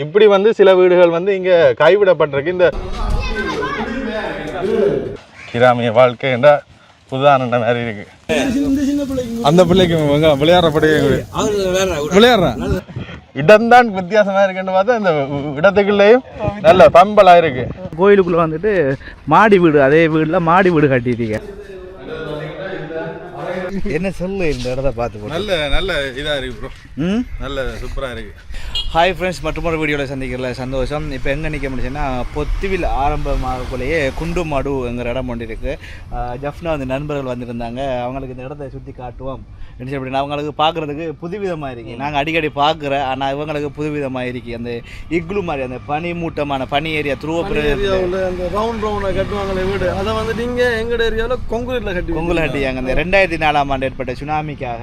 இப்படி வந்து சில வீடுகள் வந்து இங்க கைவிடப்பட்டிருக்கு. இந்த கிராமிய வாழ்க்கை என்ற உதாரண மாதிரி இருக்கு. அந்த பிள்ளைக்கு விளையாடுறபடி விளையாடுறான் இடம்தான் வித்தியாசமா இருக்குன்னு பார்த்தா இந்த இடத்துக்குள்ளேயும் நல்ல பம்பலா இருக்கு. கோயிலுக்குள்ள வந்துட்டு மாடி வீடு, அதே வீடுல மாடி வீடு கட்டிட்டீங்க. என்ன சொல்லு இந்த இடத்த பார்த்து நல்ல நல்ல இதா இருக்கு ப்ரோ. நல்ல சூப்பரா இருக்கு. ஹாய் ஃப்ரெண்ட்ஸ், மற்றொரு வீடியோவில் சந்திக்கிறதுல சந்தோஷம். இப்போ எங்கே நிற்க முடிச்சுன்னா பொத்துவில் ஆரம்பமாகக்குள்ளேயே குண்டுமாடுங்கிற இடம் ஒன்று இருக்குது. ஜஃப்னா வந்து நண்பர்கள் வந்திருந்தாங்க. அவங்களுக்கு இந்த இடத்த சுற்றி காட்டுவோம் என்ன அப்படின்னா அவங்களுக்கு பார்க்குறதுக்கு புதுவிதமாக இருக்குது. நாங்கள் அடிக்கடி பார்க்குறேன், ஆனால் இவங்களுக்கு புதுவிதமாக இருக்குது. அந்த இக்லு மாதிரி அந்த பனி மூட்டமான பனி ஏரியா ஏரியாவில் அந்த ரவுண்டாக கட்டுவாங்களே வீடு, அதை வந்துட்டு இங்கே எங்கள் ஏரியாவில் கொங்குல கட்டியாங்க. அந்த 2004ஆம் ஆண்டு ஏற்பட்ட சுனாமிக்காக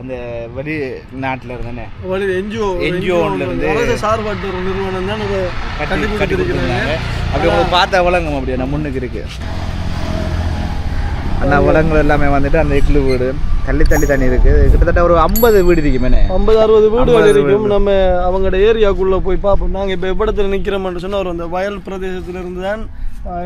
அந்த வெளிநாட்டில் இருந்தேன் என்ஜிஓ சார்பாட்டு ஒரு நிறுவனம் தான் கட்டி கொடுத்துருக்காங்க. அப்படி உங்களுக்கு பார்த்தா வழங்கும் அப்படியே நான் முன்னுக்கு இருக்கு. அண்ணா வளங்கள் எல்லாமே வந்துட்டு அந்த இக்லு வீடு தள்ளி தண்ணி இருக்கு. கிட்டத்தட்ட ஒரு 50 வீடு இருக்குமே, 50-60 வீடுகள் இருக்கும். நம்ம அவங்களோட ஏரியாக்குள்ளே போய் பார்ப்போம். நாங்கள் இப்போ எப்படத்தில் நிற்கிறோம்னு சொன்னால் ஒரு அந்த வயல் பிரதேசத்தில் இருந்து தான்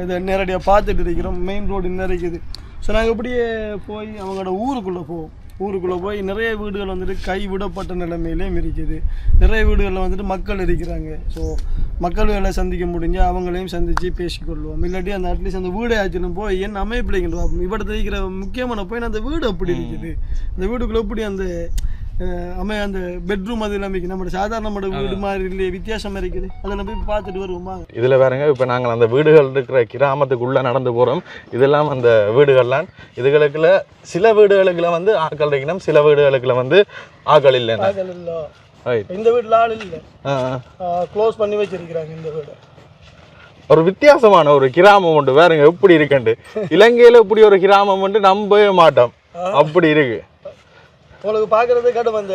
இதை நேரடியாக பார்த்துட்டு இருக்கிறோம். மெயின் ரோடு இன்னும் இருக்குது. ஸோ நாங்கள் இப்படியே போய் அவங்களோட ஊருக்குள்ளே போவோம். ஊருக்குள்ளே போய் நிறைய வீடுகள் வந்துட்டு கைவிடப்பட்ட நிலைமையிலேயும் இருக்குது. நிறைய வீடுகளில் வந்துட்டு மக்கள் இருக்கிறாங்க. ஸோ மக்கள்களை சந்திக்க முடிஞ்சு அவங்களையும் சந்தித்து பேசிக்கொள்வோம். இல்லாட்டி அந்த அட்லீஸ்ட் அந்த வீடை ஆச்சுன்னு போய் என்ன அமைப்பிள்ளைங்க பார்ப்போம். இவ்வளோ இருக்கிற முக்கியமான போய் அந்த வீடு அப்படி இருக்குது. அந்த வீடுக்குள்ளே எப்படி அந்த அந்த பெட்ரூம் அது எல்லாமே நம்ம சாதாரண வீடு மாதிரி இல்லையே, வித்தியாசமாக இருக்குது. அதில் போய் பார்த்துட்டு வருவோமா. இதில் வேறுங்க இப்போ நாங்கள் அந்த வீடுகள் இருக்கிற கிராமத்துக்குள்ளே நடந்து போகிறோம். இதெல்லாம் அந்த வீடுகள்லாம் இதுகளுக்குள்ள சில வீடுகளுக்குள்ள வந்து ஆக்கள் இருக்கணும், சில வீடுகளுக்குள்ள வந்து ஆக்கள் இல்லை. இந்த வீட்டில் ஆள் இல்லை, க்ளோஸ் பண்ணி வச்சிருக்கிறாங்க இந்த வீடு. ஒரு வித்தியாசமான ஒரு கிராமம் உண்டு வேறுங்க. எப்படி இருக்குண்டு இலங்கையில் இப்படி ஒரு கிராமம் உண்டு நம்பவே மாட்டோம், அப்படி இருக்கு. உங்களுக்கு பார்க்கறது கடும் அந்த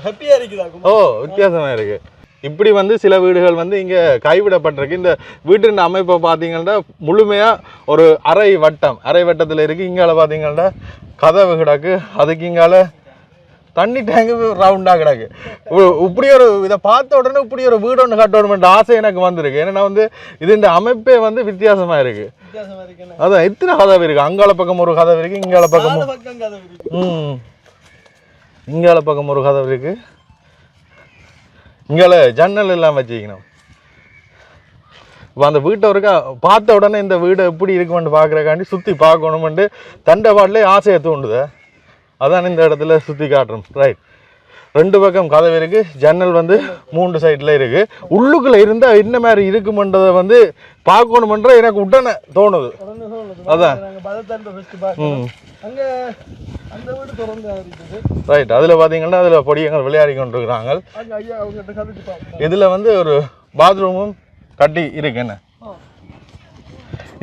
ஹாப்பியாக இருக்குதா? ஓ, வித்தியாசமாக இருக்குது. இப்படி வந்து சில வீடுகள் வந்து இங்கே கைவிடப்பட்டிருக்கு. இந்த வீட்டின் அமைப்பை பார்த்தீங்கன்னா முழுமையாக ஒரு அரை வட்டத்தில் இருக்குது. இங்கால பார்த்தீங்கன்னா கதவு கிடக்கு, அதுக்கு இங்கால தண்ணி டேங்கு ரவுண்டாக கிடக்கு. இப்படி ஒரு இதை பார்த்த உடனே இப்படி ஒரு வீடு ஒன்று கட்டணுமென்ற ஆசை எனக்கு வந்திருக்கு. ஏன்னா வந்து இது இந்த அமைப்பே வந்து வித்தியாசமாக இருக்குது. அதான் எத்தனை கதவு இருக்குது. அங்கால பக்கம் ஒரு கதவு இருக்குது, இங்கால பக்கம் இங்கால பக்கம் ஒரு கதவு இருக்கு. இங்கால ஜன்னல் எல்லாம் வச்சுக்கணும். இப்போ அந்த வீட்டை ஒருக்கா பார்த்த உடனே இந்த வீடு எப்படி இருக்குமென்னு பார்க்குறக்காண்டி சுற்றி பார்க்கணுமெண்டு தண்டவாடலே ஆசையை தூண்டுது. அதான் இந்த இடத்துல சுற்றி காட்டுறோம். ரைட், 2 பக்கம் கதவு இருக்கு, ஜன்னல் வந்து 3 சைடில் இருக்கு. உள்ளுக்குள்ள இருந்தால் என்ன மாதிரி இருக்குமென்றதை வந்து பார்க்கணுமென்ற எனக்கு உடனே தோணுது. அதான் ரைட். அதில் பார்த்தீங்கன்னா அதில் பொடியங்கள் விளையாடி கொண்டிருக்கிறாங்க. இதில் வந்து ஒரு பாத்ரூமும் கட்டி இருக்கு. என்ன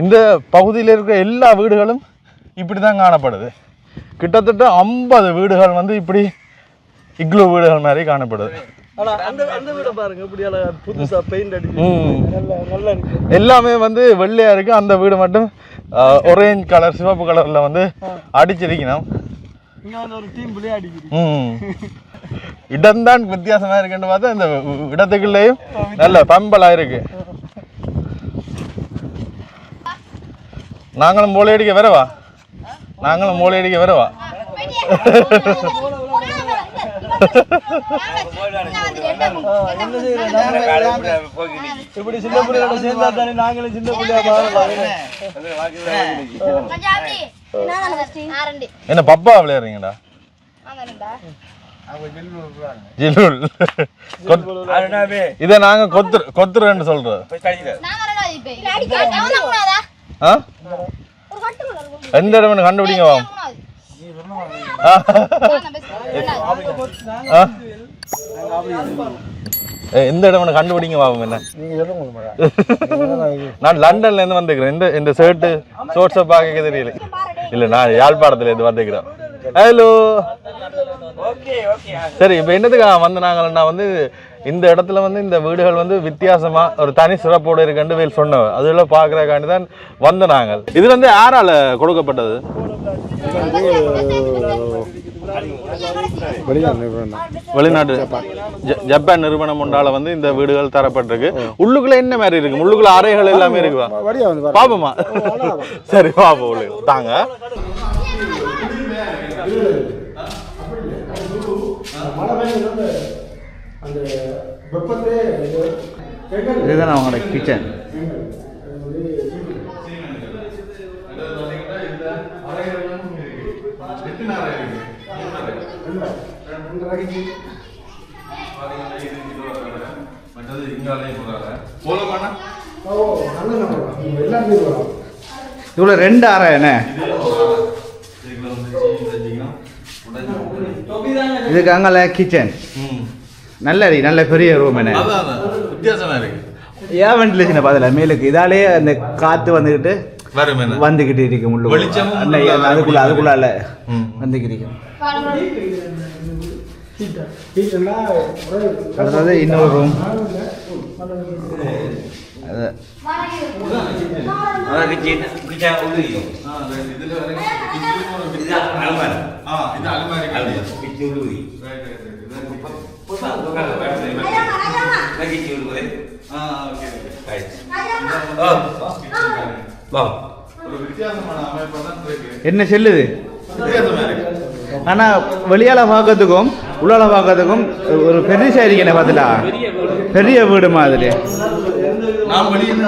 இந்த பகுதியில் இருக்கிற எல்லா வீடுகளும் இப்படி தான் காணப்படுது. கிட்டத்தட்ட 50 வீடுகள் வந்து இப்படி இக்லு வீடுகள் மாதிரி காணப்படுது. எல்லாமே வந்து வெள்ளையா இருக்கு. அந்த வீடு மட்டும் ஒரேஞ்ச் கலர், சிவப்பு கலர்ல வந்து அடிச்சிருக்கணும். இடம்தான் வித்தியாசமா இருக்குன்னு பார்த்தா இந்த இடத்துக்குள்ளேயும் நல்ல பம்பலா இருக்கு. நாங்களும் மூளையடிக்க வரவா? இப்படி சின்ன பிள்ளையோட சேர்ந்தா தானே நாங்களும் சின்ன பிள்ளையா என்ன பப்பா விளையாடுறீங்கடா? இத நாங்க கொத்துறேன்னு சொல்றோம். எந்த இடம் கண்டுபிடிங்க வா. எந்த இடம் கண்டுபிடிங்க வாங்க. என்ன நான் லண்டன்ல இருந்து வந்துக்கிறேன். இந்த ஷர்ட் ஷோர்ட்ஸை பார்க்க தெரியல. இல்ல நான் யாழ்ப்பாணத்துல இருந்து வந்துக்கிறேன். ஹலோ, சரி. இப்ப என்னதுக்கு வந்தாங்கன்னா வந்து இந்த இடத்துல வந்து இந்த வீடுகள் வந்து வித்தியாசமா ஒரு தனி சிறப்போடு இருக்குன்னு வேல் சொன்னவ அதெல்லாம் பாக்குறதுக்காண்டி தான் வந்த நாங்கள். இது வந்து யாரால கொடுக்கப்பட்டது? வெளிநாட்டு ஜப்பான் நிறுவனம் ஒன்றால வந்து இந்த வீடுகள் தரப்பட்டிருக்கு. உள்ளுக்குள்ள என்ன மாதிரி இருக்கு? உள்ளுக்குள்ள அறைகள் எல்லாமே இருக்குவா? பாப்போமா? சரி பாப்போம். உள்ளே தாங்க. இதுதான் அவங்களோட கிச்சன். இவ்வளோ 2 அறை என்ன? இதுக்கு அங்கே கிச்சன் நல்ல பெரிய ரூம் என்ன வித்தியாசமா இருக்கு. ஏன் வென்டிலேஷனை பார்த்தல மேலுக்கு இதாலே அந்த காற்று வந்துக்கிட்டு இருக்கும். அதுக்குள்ளால வந்துக்கிட்டு இருக்கும். அதாவது இன்னொரு ரூம் என்ன செல்லுது. ஆனா வெளியால பார்க்கறதுக்கும் உள்ளால பார்க்கறதுக்கும் ஒரு பெருசா இருக்கேன். பார்த்தா பெரிய வீடு மாதிரி. நான் வெளியில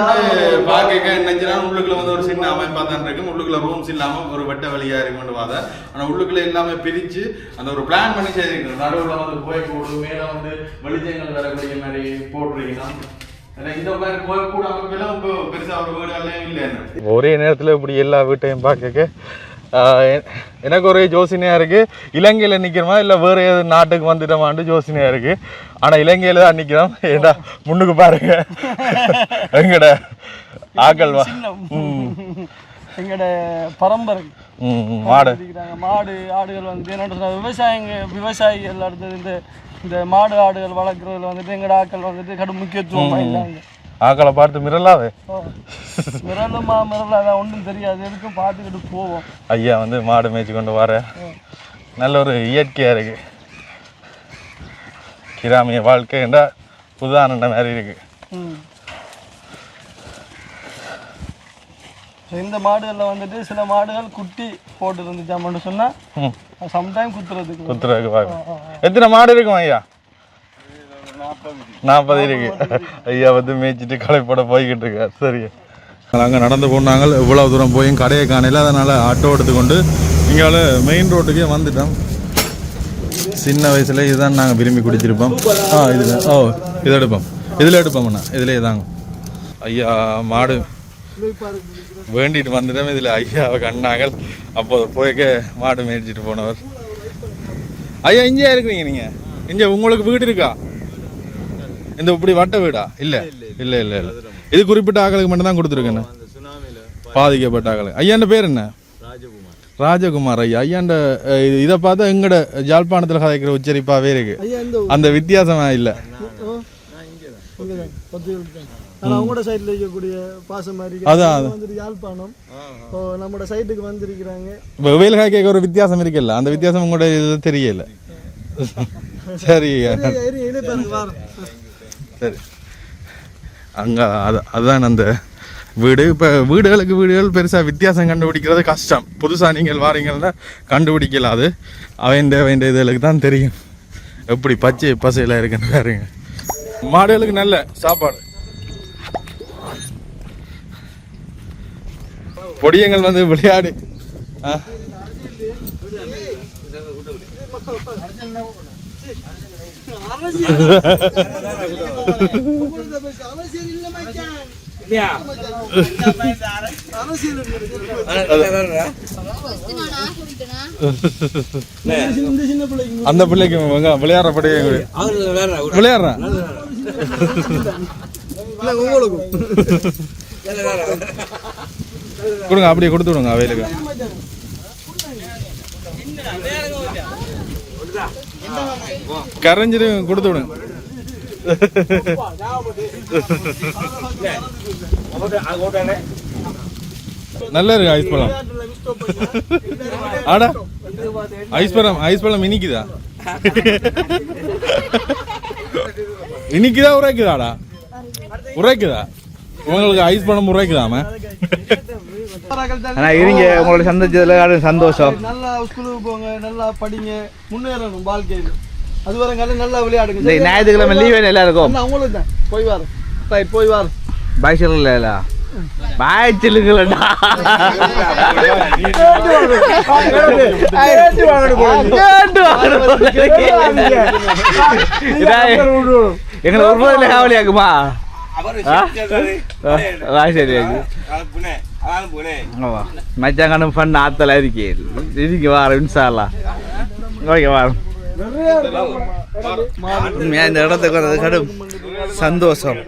பார்க்க நினைச்சேன் உள்ளுக்குள்ள வந்து ஒரு சின்ன அமைப்பா தான் இருக்கு. உள்ளுக்குள்ள ரூம்ஸ் இல்லாம ஒரு வெட்ட வழியா இருக்குன்னு பார்த்தா, ஆனா உள்ளுக்குள்ள எல்லாமே பிரிச்சு அந்த ஒரு பிளான் பண்ணி செய்திருக்கணும். நடுவில் வந்து போய் போடு மேல வந்து வெளிச்சங்கள் வரக்கூடிய மாதிரி போட்டிருக்கீங்கன்னா இந்த மாதிரி கூட அமைப்பெல்லாம் இப்போ பெருசா ஒரு வீடுகளே இல்லை. ஒரே நேரத்தில் இப்படி எல்லா வீட்டையும் பார்க்க எனக்கு ஒரே யோசனையா இருக்கு. இலங்கையில் நிற்கிறோமா இல்லை வேற ஏதாவது நாட்டுக்கு வந்துட்டோமான்னு யோசனையா இருக்கு. ஆனால் இலங்கையில தான் நிற்கிறோம். ஏடா முன்னுக்கு பாருங்க எங்கட ஆக்கள் எங்கட பரம்பரை மாடு ஆடுகள் வந்து என்ன விவசாயிகள் அடுத்தது இந்த மாடு ஆடுகள் வளர்க்குறதுல வந்துட்டு எங்கட ஆக்கள் வந்துட்டு கடும் முக்கியத்துவம் இல்லாங்க. ஆக்களை பார்த்து மிரலாவே மிரலாத ஒன்றும் தெரியாது. எதுக்கும் பார்த்துக்கிட்டு போவோம். ஐயா வந்து மாடு மேய்ச்சி கொண்டு வர நல்ல ஒரு இயற்கையா இருக்கு. கிராமிய வாழ்க்கைன்றா புதானண்ட மாதிரி இருக்கு. இந்த மாடுகளில் வந்துட்டு சில மாடுகள் குட்டி போட்டு இருந்துச்சாமன்னு சொன்னா சம்டைம் குத்துறதுக்கு பார்க்கும். எத்தனை மாடு இருக்கும் ஐயா? 40 இருக்கு. ஐயா வந்து மேய்ச்சிட்டு களைப்பட போய்கிட்டு இருக்கார். சரி, அங்கே நடந்து போனாங்க. இவ்வளவு தூரம் போயும் கடையை காணையில், அதனால ஆட்டோ எடுத்துக்கொண்டு இங்கால மெயின் ரோட்டுக்கே வந்துட்டோம். சின்ன வயசுல இதுதான் நாங்கள் விரும்பி குடிச்சிருப்போம். இதில் எடுப்போம்ண்ணா. இதுலேயே தாங்க ஐயா மாடு வேண்டிட்டு வந்துட்டோம். இதில் ஐயாவை கண்டாங்க. அப்போது போய்க்க மாடு மேய்ச்சிட்டு போனவர். ஐயா இங்கே இருக்கிறீங்க நீங்கள்? இங்கே உங்களுக்கு வீடு இருக்கா? இந்த இப்படி வட்ட வீடா? இல்லை இல்லை இல்லை இல்லை. இது குறிப்பிட்ட ஆக்களுக்கு மட்டும் தான் கொடுத்துருக்கேண்ணே. பாதிக்கப்பட்ட ஆக்களுக்கு. ஐயாண்ட பேர் என்ன? ராஜகுமார் ஐயா. ஐயாண்ட இதை பார்த்தா எங்கட ஜாழ்ப்பாணத்தில் கதைக்கிற உச்சரிப்பாவே இருக்கு. அந்த வித்தியாசமா இல்லை. அவங்களோட சைட்ல இருக்கக்கூடிய பாசம் மாதிரி அதான் யாழ்ப்பாணம் நம்மளோட சைட்டுக்கு வந்திருக்கிறாங்க. வெயில் காய்க்க ஒரு வித்தியாசம் இருக்குல்ல, அந்த வித்தியாசம் உங்களோட இது தெரியல. சரி சரி. அங்கே அதுதான் அந்த வீடு. இப்போ வீடுகள் பெருசாக வித்தியாசம் கண்டுபிடிக்கிறது கஷ்டம். புதுசாக நீங்கள் வாரீங்கன்னா கண்டுபிடிக்கல. அது அவன் இதுகளுக்கு தான் தெரியும் எப்படி பச்சை பசையில் இருக்குன்னு பாருங்க. மாடுகளுக்கு நல்ல சாப்பாடு. பொடியங்கள் வந்து விளையாடு. அந்த பிள்ளைக்கு விளையாடுற படைய விளையாடுறான். கொடுங்க, அப்படியே கொடுத்து விடுங்க அவைகளுக்கு. கரைஞ்சிட்டு கொடுத்து விடுங்க. நல்லா இருக்கு ஐஸ் பழம். ஆடா ஐஸ் பழம் இனிக்குதா? இன்னைக்குதான் உரைக்குதாடா உரைக்குதா உங்களுக்கு ஐஸ் பணம் உரைக்குதாம ஆனா இருங்க உங்களோட சந்திச்சதுல சந்தோஷம். நல்லா ஸ்கூலுக்கு போங்க, நல்லா படிங்க, முன்னேறணும் வாழ்க்கையில். அது வரங்கால நல்லா விளையாடுங்க. இந்த ஞாயிற்றுக்கிழமை லீவ் எல்லாருக்கும் அவங்களுக்கு தான் போய் வாரம் ரைட் போய் வாரம் பாய் சொல்லல பாய் சொல்லுங்களா எங்களை ஒரு ரூபாயில காவலி ஆகுமா? சரி மச்சாங்கன்னு பண்ண ஆத்தல இருக்கீங்க வாரம் இன்ஷால்லா. ஓகே வாரம். இந்த இடத்துக்கு வந்தது கடும் சந்தோஷம்.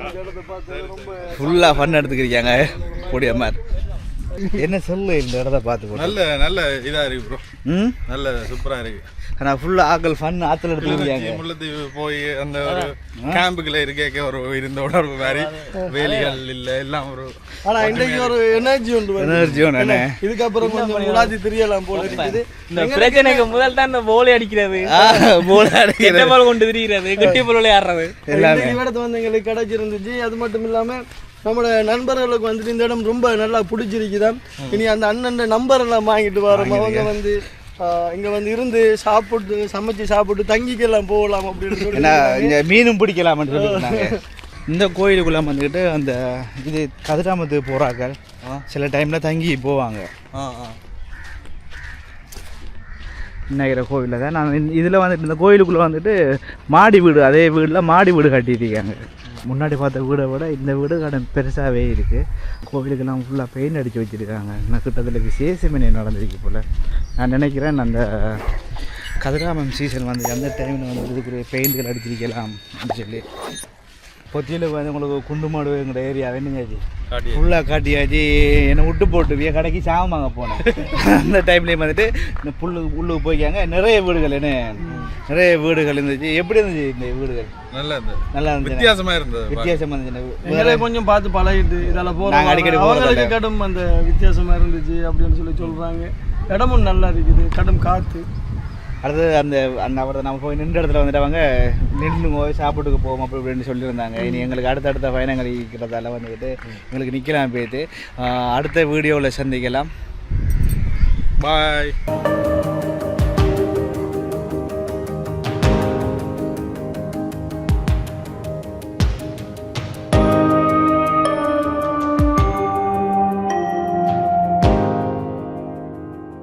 ஃபுல்லாக ஃபன் எடுத்துக்கிறீங்க கூடிய மாதிரி. என்ன சொல்லு இந்த இடத்த பார்த்து நல்ல நல்ல இதா இருக்கு ப்ரோ. நல்ல சூப்பரா இருக்கு. ஆனால் ஃபுல்லாக ஆக்கள் ஃபன் ஆற்றுல எடுத்துக்கிறீங்க. முல்லைத்தீவு போய் அந்த ஒரு கேம்புக்குள்ள இருக்க ஒரு இருந்த உணர்வு மாதிரி வேலிகள் இல்லை எல்லாம் ஒரு. ஆனா இன்றைக்கு ஒரு எனர்ஜி ஒன்று இதுக்கப்புறம் கொஞ்சம் முலாதி தெரியலாம் போல இருக்குது. இந்த பிரச்சனைக்கு முதல் தான் இந்த போலை அடிக்கிறது, போல் கொண்டு திரிகிறது, கட்டி பொருளை ஆடுறது இடத்து வந்து எங்களுக்கு கிடைச்சிருந்துச்சு. அது மட்டும் இல்லாம நம்மளோட நண்பர்களுக்கு வந்துட்டு இந்த இடம் ரொம்ப நல்லா பிடிச்சிருக்குதான். இனி அந்த அண்ணன் நம்பர் எல்லாம் வாங்கிட்டு வரோம். அவங்க வந்து இங்க வந்து இருந்து சாப்பிட்டு சமைச்சு சாப்பிட்டு தங்கிக்கலாம் போகலாம் அப்படின்னு சொல்லி மீனும் பிடிக்கலாம்னு சொல்லியிருந்தாங்க. இந்த கோயிலுக்குள்ள வந்துக்கிட்டு அந்த இது கதிராமத்துக்கு போகிறாங்க, சில டைமில் தங்கி போவாங்க. விநாயகர கோவிலில் தான் நான் இதில் வந்துட்டு இந்த கோயிலுக்குள்ளே வந்துட்டு மாடி வீடு, அதே வீட்டில் மாடி வீடு கட்டியிருக்காங்க. முன்னாடி பார்த்த வீடை விட இந்த வீடு கடை பெருசாகவே இருக்குது. கோவிலுக்கெல்லாம் ஃபுல்லாக பெயிண்ட் அடித்து வச்சுருக்காங்க. நான் கிட்டத்தில் விசேஷமே நடந்திருக்கு போல். நான் நினைக்கிறேன் அந்த கதிராமம் சீசன் வந்து அந்த டைமில் வந்து இதுக்கு பெயிண்ட்கள் அடிச்சிருக்கலாம் அப்படின்னு சொல்லி. பொத்தியில் வந்து உங்களுக்கு குண்டு மாடு எங்களோட ஏரியா வேணுங்காச்சு ஃபுல்லாக காட்டியாச்சு. என்னை விட்டு போட்டு கடைக்கு சாமாங்க போனேன். அந்த டைம்லேயும் வந்துட்டு இந்த உள்ளுக்கு போய்க்காங்க. நிறைய வீடுகள் நிறைய வீடுகள் இருந்துச்சு. எப்படி இருந்துச்சு இந்த வீடுகள்? நல்லா இருந்துச்சு, வித்தியாசமாக இருந்துச்சு. கொஞ்சம் பார்த்து பழகிட்டு இதெல்லாம் போகிறோம். அடிக்கடி அவங்களுக்கு கடும் அந்த வித்தியாசமாக இருந்துச்சு அப்படின்னு சொல்லி சொல்கிறாங்க. இடமும் நல்லா இருக்குது, கடும் காற்று. அடுத்தது அந்த அவரை நம்ம போய் நின்ற இடத்துல வந்துட்டு அவங்க நின்றுங்க சாப்பிட்டுக்கு போவோம் அப்படி இப்படின்னு சொல்லியிருந்தாங்க. இனி எங்களுக்கு அடுத்தடுத்த பயணங்கள் இருக்கிறதால வந்துக்கிட்டு எங்களுக்கு நிற்கலாம் போயிட்டு அடுத்த வீடியோவில் சந்திக்கலாம். பாய்.